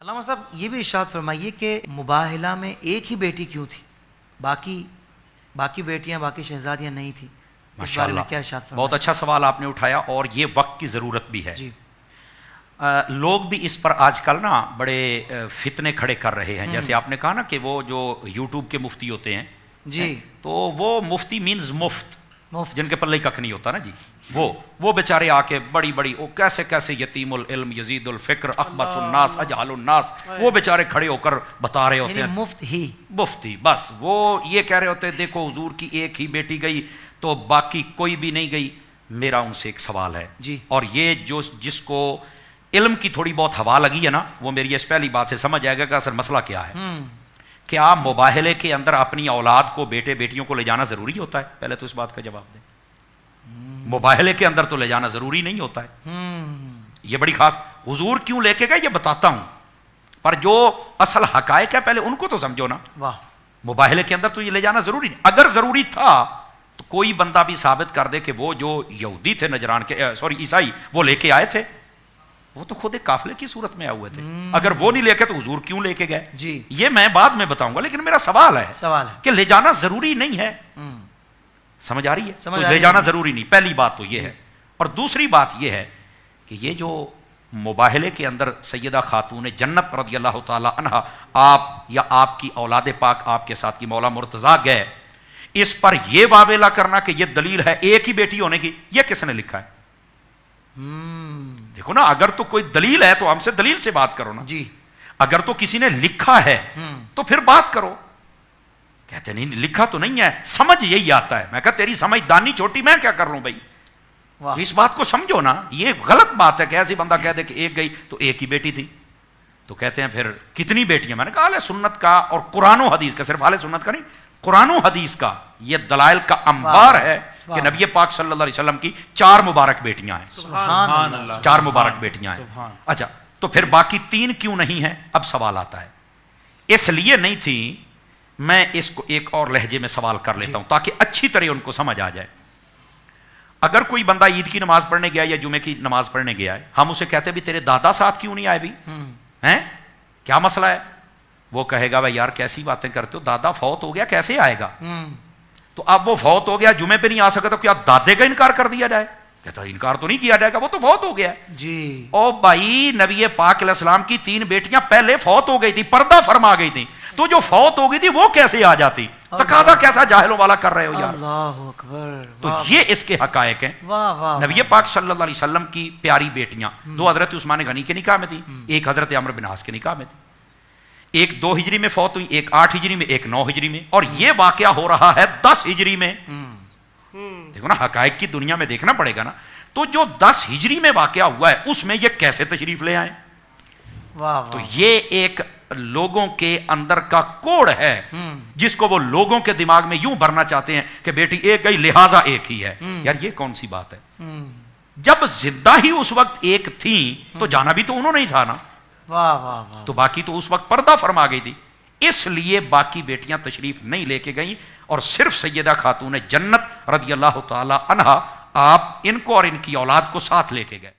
علامہ صاحب یہ بھی ارشاد فرمائیے کہ مباہلہ میں ایک ہی بیٹی کیوں تھی، باقی بیٹیاں باقی شہزادیاں نہیں تھیں؟ اس بارے میں کیا ارشاد فرمائیں؟ بہت اچھا سوال آپ نے اٹھایا اور یہ وقت کی ضرورت بھی ہے. جی لوگ بھی اس پر آج کل نا بڑے فتنے کھڑے کر رہے ہیں. جیسے آپ نے کہا نا کہ وہ جو یوٹیوب کے مفتی ہوتے ہیں جی تو وہ مفتی مینز مفت جن کے پلے ککھ نہیں ہوتا نا جی، وہ بیچارے آ کے بڑی وہ کیسے یتیم العلم یزید الفکر اخبث الناس اجہل الناس، وہ بیچارے کھڑے ہو کر بتا رہے ہوتے ہیں مفتی بس وہ یہ کہہ رہے ہوتے ہیں دیکھو حضور کی ایک ہی بیٹی گئی تو باقی کوئی بھی نہیں گئی. میرا ان سے ایک سوال ہے جی، اور یہ جس کو علم کی تھوڑی بہت ہوا لگی ہے نا وہ میری اس پہلی بات سے سمجھ جائے گا کہ اصل مسئلہ کیا ہے. کیا مباہلے کے اندر اپنی اولاد کو بیٹے بیٹیوں کو لے جانا ضروری ہوتا ہے؟ پہلے تو اس بات کا جواب دیں. مباہلے کے اندر تو لے جانا ضروری نہیں ہوتا ہے. یہ بڑی خاص حضور کیوں لے کے گئے یہ بتاتا ہوں، پر جو اصل حقائق ہے پہلے ان کو تو سمجھو نا. مباہلے کے اندر تو یہ لے جانا ضروری نہیں. اگر ضروری تھا تو کوئی بندہ بھی ثابت کر دے کہ وہ جو یہودی تھے نجران کے عیسائی وہ لے کے آئے تھے، وہ تو خود ایک قافلے کی صورت میں آئے ہوئے تھے. اگر وہ نہیں لے کے تو حضور کیوں لے کے گئے؟ جی یہ میں بعد میں بتاؤں گا، لیکن میرا سوال ہے کہ لے جانا ضروری نہیں ہے. سمجھ آ رہی ہے؟ تو لے جانا ضروری نہیں، پہلی بات تو یہ ہے. اور دوسری بات یہ ہے کہ یہ جو مباہلے کے اندر سیدہ خاتون جنت رضی اللہ تعالی عنہا آپ یا آپ کی اولاد پاک آپ کے ساتھ کی مولا مرتضیٰ گئے، اس پر یہ واویلا کرنا کہ یہ دلیل ہے ایک ہی بیٹی ہونے کی، یہ کس نے لکھا ہے؟ دیکھو نا، اگر تو کوئی دلیل ہے تو ہم سے دلیل سے بات کرو نا. جی اگر تو کسی نے لکھا ہے تو پھر بات کرو. کہتے نہیں لکھا تو نہیں ہے، سمجھ یہی آتا ہے. میں کہا تیری سمجھ دانی چھوٹی، میں کیا کر لوں بھائی؟ اس بات کو سمجھو نا. یہ غلط بات ہے کہ ایسی بندہ کہہ دے کہ ایک گئی تو ایک ہی بیٹی تھی. تو کہتے ہیں پھر کتنی بیٹیاں؟ میں نے کہا اہل سنت کا اور قرآن و حدیث کا، صرف اہل سنت کا نہیں، قرآن و حدیث کا یہ دلائل کا انبار ہے کہ نبی پاک صلی اللہ علیہ وسلم کی 4 مبارک بیٹیاں ہیں. سبحان اللہ. 4 مبارک بیٹیاں ہیں. اچھا تو پھر باقی 3 کیوں نہیں ہیں؟ اب سوال آتا ہے. اس لیے نہیں تھی، میں اس کو ایک اور لہجے میں سوال کر لیتا ہوں تاکہ اچھی طرح ان کو سمجھ آ جائے. اگر کوئی بندہ عید کی نماز پڑھنے گیا یا جمعے کی نماز پڑھنے گیا ہے، ہم اسے کہتے بھی تیرے دادا ساتھ کیوں نہیں آئے بھی ہیں، کیا مسئلہ ہے؟ وہ کہے گا بھائی یار کیسی باتیں کرتے ہو، دادا فوت ہو گیا کیسے آئے گا؟ تو اب وہ فوت ہو گیا جمعے پہ نہیں آ سکا تو کیا دادے کا انکار کر دیا جائے؟ کہتا انکار تو نہیں کیا جائے گا، وہ تو فوت ہو گیا. جی او بھائی نبی پاک علیہ السلام کی 3 بیٹیاں پہلے فوت ہو گئی تھی، پردہ فرما گئی تھی، تو جو فوت ہو گئی تھی وہ کیسے آ جاتی؟ تقاضا کیسا جاہلوں والا کر رہے ہو یار. اللہ اکبر. تو یہ اس کے حقائق ہیں. نبی پاک صلی اللہ علیہ وسلم کی پیاری بیٹیاں 2 حضرت عثمان غنی کے نکاح میں تھی، ایک حضرت عمرو بن عاص کے نکاح میں تھی. ایک 2 ہجری میں فوت ہوئی، ایک 8 ہجری میں، ایک 9 ہجری میں، اور یہ واقعہ ہو رہا ہے 10 ہجری میں. دیکھو نا، حقائق کی دنیا میں دیکھنا پڑے گا نا. تو جو 10 ہجری میں واقعہ ہوا ہے اس میں یہ کیسے تشریف لے آئے؟ تو یہ ایک لوگوں کے اندر کا کوڑ ہے جس کو وہ لوگوں کے دماغ میں یوں بھرنا چاہتے ہیں کہ بیٹی ایک گئی لہٰذا ایک ہی ہے. یار یہ کون سی بات ہے؟ جب زندہ ہی اس وقت ایک تھی تو جانا بھی تو انہوں نے ہی تھا نا. تو باقی تو اس وقت پردہ فرما گئی تھی، اس لیے باقی بیٹیاں تشریف نہیں لے کے گئیں اور صرف سیدہ خاتون جنت رضی اللہ تعالی عنہا آپ ان کو اور ان کی اولاد کو ساتھ لے کے گئے.